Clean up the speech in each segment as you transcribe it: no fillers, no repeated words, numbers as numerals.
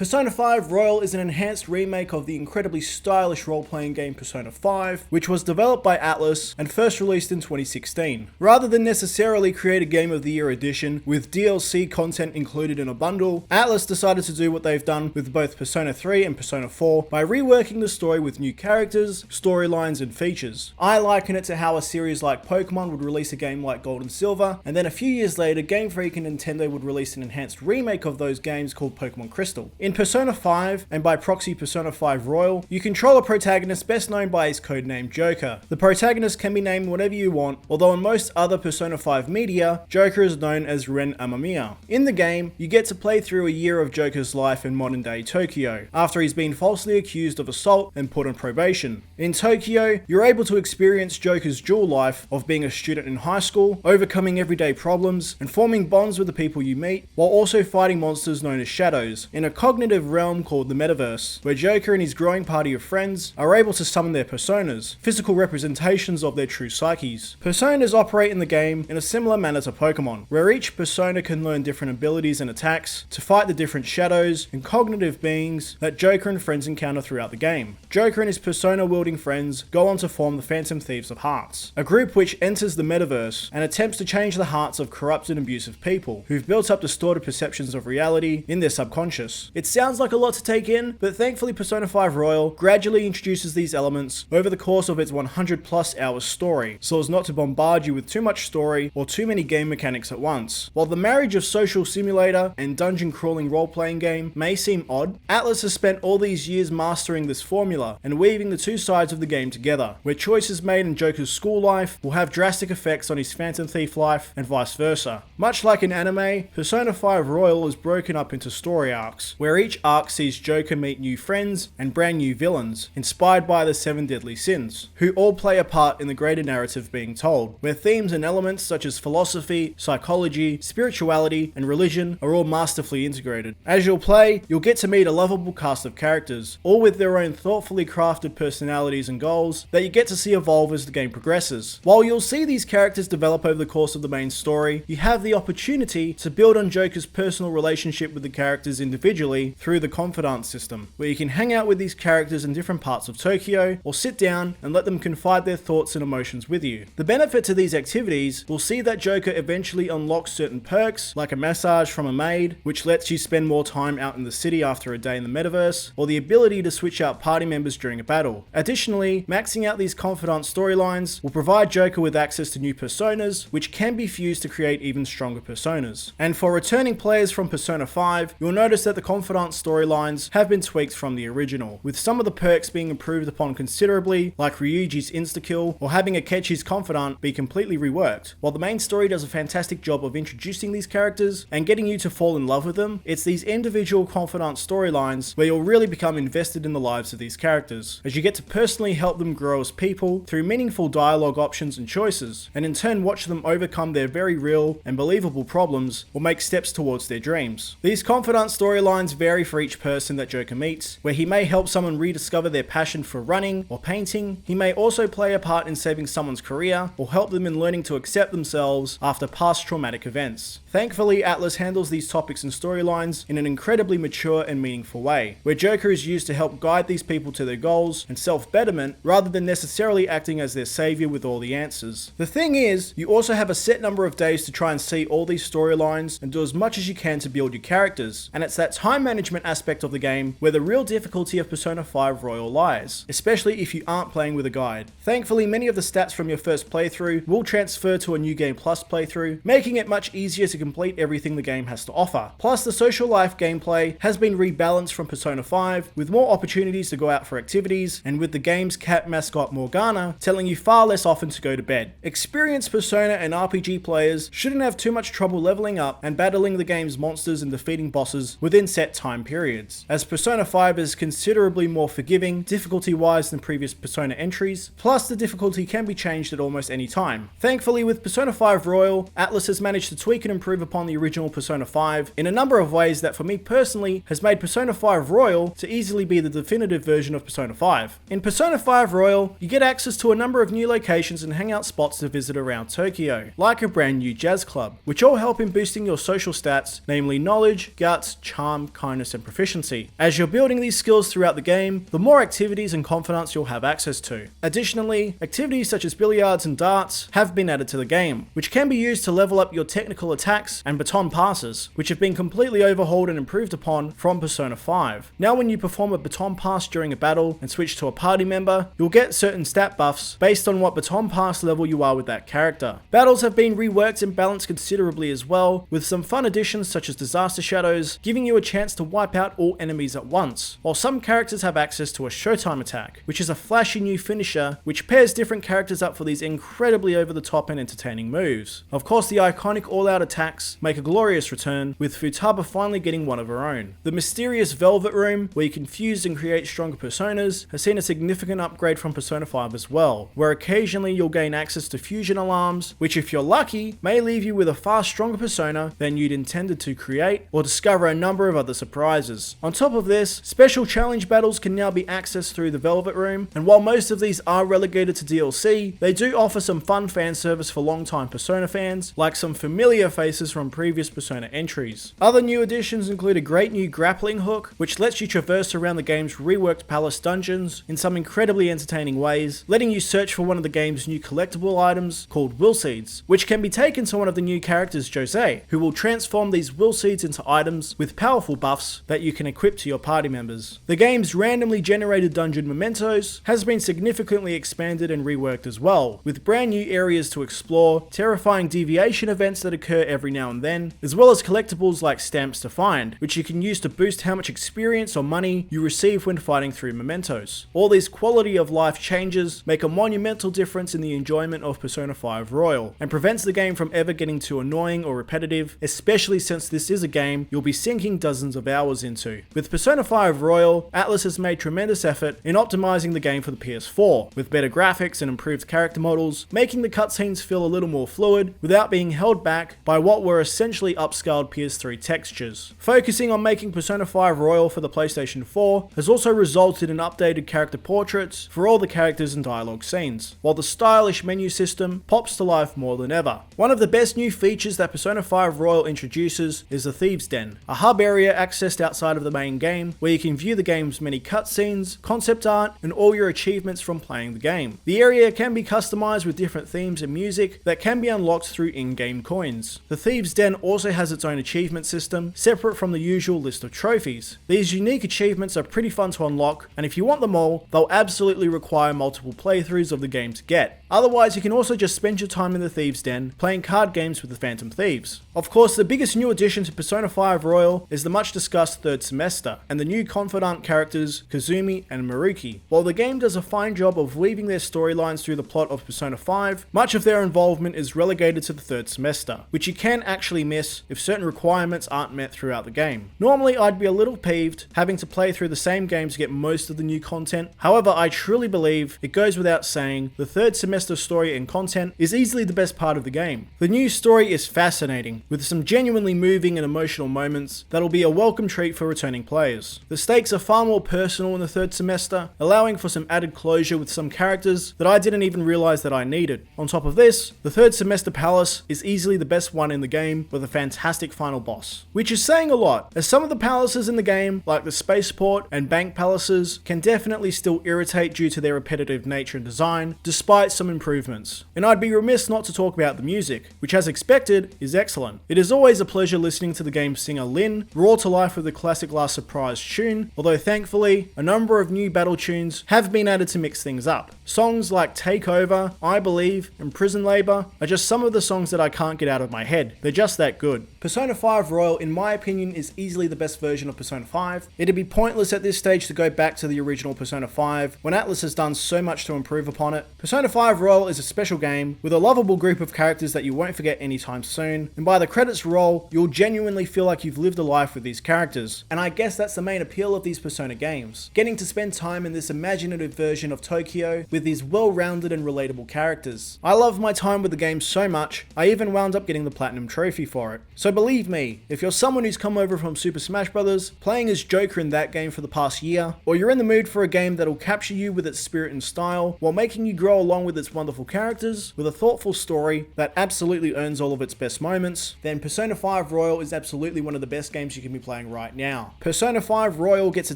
Persona 5 Royal is an enhanced remake of the incredibly stylish role-playing game Persona 5, which was developed by Atlus and first released in 2016. Rather than necessarily create a Game of the Year edition with DLC content included in a bundle, Atlus decided to do what they've done with both Persona 3 and Persona 4 by reworking the story with new characters, storylines, and features. I liken it to how a series like Pokemon would release a game like Gold and Silver, and then a few years later Game Freak and Nintendo would release an enhanced remake of those games called Pokemon Crystal. In Persona 5, and by proxy Persona 5 Royal, you control a protagonist best known by his codename Joker. The protagonist can be named whatever you want, although in most other Persona 5 media, Joker is known as Ren Amamiya. In the game, you get to play through a year of Joker's life in modern day Tokyo, after he's been falsely accused of assault and put on probation. In Tokyo, you're able to experience Joker's dual life of being a student in high school, overcoming everyday problems, and forming bonds with the people you meet, while also fighting monsters known as shadows, in a cognitive realm called the Metaverse, where Joker and his growing party of friends are able to summon their personas, physical representations of their true psyches. Personas operate in the game in a similar manner to Pokemon, where each persona can learn different abilities and attacks to fight the different shadows and cognitive beings that Joker and friends encounter throughout the game. Joker and his persona-wielding friends go on to form the Phantom Thieves of Hearts, a group which enters the Metaverse and attempts to change the hearts of corrupt and abusive people who've built up distorted perceptions of reality in their subconscious. It sounds like a lot to take in, but thankfully Persona 5 Royal gradually introduces these elements over the course of its 100+ hours story, so as not to bombard you with too much story or too many game mechanics at once. While the marriage of social simulator and dungeon crawling role-playing game may seem odd, Atlus has spent all these years mastering this formula and weaving the two sides of the game together, where choices made in Joker's school life will have drastic effects on his Phantom Thief life and vice versa. Much like in anime, Persona 5 Royal is broken up into story arcs, where each arc sees Joker meet new friends and brand new villains, inspired by the 7 deadly sins, who all play a part in the greater narrative being told, where themes and elements such as philosophy, psychology, spirituality, and religion are all masterfully integrated. As you'll play, you'll get to meet a lovable cast of characters, all with their own thoughtfully crafted personalities and goals that you get to see evolve as the game progresses. While you'll see these characters develop over the course of the main story, you have the opportunity to build on Joker's personal relationship with the characters individually through the Confidant system, where you can hang out with these characters in different parts of Tokyo, or sit down and let them confide their thoughts and emotions with you. The benefit to these activities will see that Joker eventually unlocks certain perks, like a massage from a maid, which lets you spend more time out in the city after a day in the Metaverse, or the ability to switch out party members during a battle. Additionally, maxing out these Confidant storylines will provide Joker with access to new personas, which can be fused to create even stronger personas. And for returning players from Persona 5, you'll notice that the Confidant storylines have been tweaked from the original, with some of the perks being improved upon considerably, like Ryuji's insta-kill, or having Akechi's Confidant be completely reworked. While the main story does a fantastic job of introducing these characters and getting you to fall in love with them, it's these individual Confidant storylines where you'll really become invested in the lives of these characters, as you get to personally help them grow as people through meaningful dialogue options and choices, and in turn watch them overcome their very real and believable problems or make steps towards their dreams. These Confidant storylines vary for each person that Joker meets, where he may help someone rediscover their passion for running or painting. He may also play a part in saving someone's career or help them in learning to accept themselves after past traumatic events. Thankfully, Atlus handles these topics and storylines in an incredibly mature and meaningful way, where Joker is used to help guide these people to their goals and self-betterment rather than necessarily acting as their savior with all the answers. The thing is, you also have a set number of days to try and see all these storylines and do as much as you can to build your characters, and it's that time management aspect of the game where the real difficulty of Persona 5 Royal lies, especially if you aren't playing with a guide. Thankfully, many of the stats from your first playthrough will transfer to a New Game Plus playthrough, making it much easier to complete everything the game has to offer. Plus, the social life gameplay has been rebalanced from Persona 5, with more opportunities to go out for activities, and with the game's cat mascot Morgana telling you far less often to go to bed. Experienced Persona and RPG players shouldn't have too much trouble leveling up and battling the game's monsters and defeating bosses within set time periods, as Persona 5 is considerably more forgiving difficulty-wise than previous Persona entries, plus the difficulty can be changed at almost any time. Thankfully, with Persona 5 Royal, Atlus has managed to tweak and improve upon the original Persona 5 in a number of ways that for me personally has made Persona 5 Royal to easily be the definitive version of Persona 5. In Persona 5 Royal, you get access to a number of new locations and hangout spots to visit around Tokyo, like a brand new jazz club, which all help in boosting your social stats, namely knowledge, guts, charm, kindness and proficiency. As you're building these skills throughout the game, the more activities and confidants you'll have access to. Additionally, activities such as billiards and darts have been added to the game, which can be used to level up your technical attacks and baton passes, which have been completely overhauled and improved upon from Persona 5. Now when you perform a baton pass during a battle and switch to a party member, you'll get certain stat buffs based on what baton pass level you are with that character. Battles have been reworked and balanced considerably as well, with some fun additions such as Disaster Shadows, giving you a chance to wipe out all enemies at once, while some characters have access to a Showtime attack, which is a flashy new finisher which pairs different characters up for these incredibly over the top and entertaining moves. Of course, the iconic all-out attacks make a glorious return, with Futaba finally getting one of her own. The mysterious Velvet Room, where you can fuse and create stronger personas, has seen a significant upgrade from Persona 5 as well, where occasionally you'll gain access to fusion alarms, which if you're lucky, may leave you with a far stronger persona than you'd intended to create, or discover a number of other surprises. On top of this, special challenge battles can now be accessed through the Velvet Room, and while most of these are relegated to DLC, they do offer some fun fan service for long-time Persona fans, like some familiar faces from previous Persona entries. Other new additions include a great new Grappling Hook, which lets you traverse around the game's reworked palace dungeons in some incredibly entertaining ways, letting you search for one of the game's new collectible items called Will Seeds, which can be taken to one of the new characters, Jose, who will transform these Will Seeds into items with powerful buffs that you can equip to your party members. The game's randomly generated dungeon mementos has been significantly expanded and reworked as well, with brand new areas to explore, terrifying deviation events that occur every now and then, as well as collectibles like stamps to find, which you can use to boost how much experience or money you receive when fighting through mementos. All these quality of life changes make a monumental difference in the enjoyment of Persona 5 Royal, and prevents the game from ever getting too annoying or repetitive, especially since this is a game you'll be sinking dozens of hours into. With Persona 5 Royal, Atlus has made tremendous effort in optimizing the game for the PS4, with better graphics and improved character models, making the cutscenes feel a little more fluid without being held back by what were essentially upscaled PS3 textures. Focusing on making Persona 5 Royal for the PlayStation 4 has also resulted in updated character portraits for all the characters and dialogue scenes, while the stylish menu system pops to life more than ever. One of the best new features that Persona 5 Royal introduces is the Thieves Den, a hub area accessed outside of the main game where you can view the game's many cutscenes, concept art, and all your achievements from playing the game. The area can be customized with different themes and music that can be unlocked through in-game coins. The Thieves Den also has its own achievement system, separate from the usual list of trophies. These unique achievements are pretty fun to unlock, and if you want them all, they'll absolutely require multiple playthroughs of the game to get. Otherwise, you can also just spend your time in the Thieves Den playing card games with the Phantom Thieves. Of course, the biggest new addition to Persona 5 Royal is the much discussed third semester, and the new confidant characters Kazumi and Maruki. While the game does a fine job of weaving their storylines through the plot of Persona 5, much of their involvement is relegated to the third semester, which you can actually miss if certain requirements aren't met throughout the game. Normally, I'd be a little peeved having to play through the same game to get most of the new content. However, I truly believe it goes without saying the third semester story and content is easily the best part of the game. The new story is fascinating, with some genuinely moving and emotional moments that'll be a welcome treat for returning players. The stakes are far more personal in the third semester, allowing for some added closure with some characters that I didn't even realize that I needed. On top of this, the third semester palace is easily the best one in the game, with a fantastic final boss. Which is saying a lot, as some of the palaces in the game, like the spaceport and bank palaces, can definitely still irritate due to their repetitive nature and design, despite some improvements. And I'd be remiss not to talk about the music, which as expected is excellent. It is always a pleasure listening to the game's singer Lyn roar to life with the classic Last Surprise tune, although thankfully a number of new battle tunes have been added to mix things up. Songs like Take Over, I Believe, and Prison Labor are just some of the songs that I can't get out of my head. They're just that good. Persona 5 Royal, in my opinion, is easily the best version of Persona 5. It'd be pointless at this stage to go back to the original Persona 5 when Atlus has done so much to improve upon it. Persona 5 Royal is a special game with a lovable group of characters that you won't forget anytime soon, and by the credits roll, you'll genuinely feel like you've lived a life with these characters. And I guess that's the main appeal of these Persona games, getting to spend time in this imaginative version of Tokyo with these well-rounded and relatable characters. I love my time with the game so much, I even wound up getting the Platinum Trophy for it. So believe me, if you're someone who's come over from Super Smash Bros., playing as Joker in that game for the past year, or you're in the mood for a game that'll capture you with its spirit and style, while making you grow along with its its wonderful characters, with a thoughtful story that absolutely earns all of its best moments, then Persona 5 Royal is absolutely one of the best games you can be playing right now. Persona 5 Royal gets a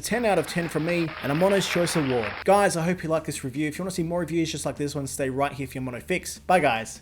10 out of 10 from me, and a Mono's Choice Award. Guys, I hope you like this review. If you want to see more reviews just like this one, stay right here for your Mono Fix. Bye guys.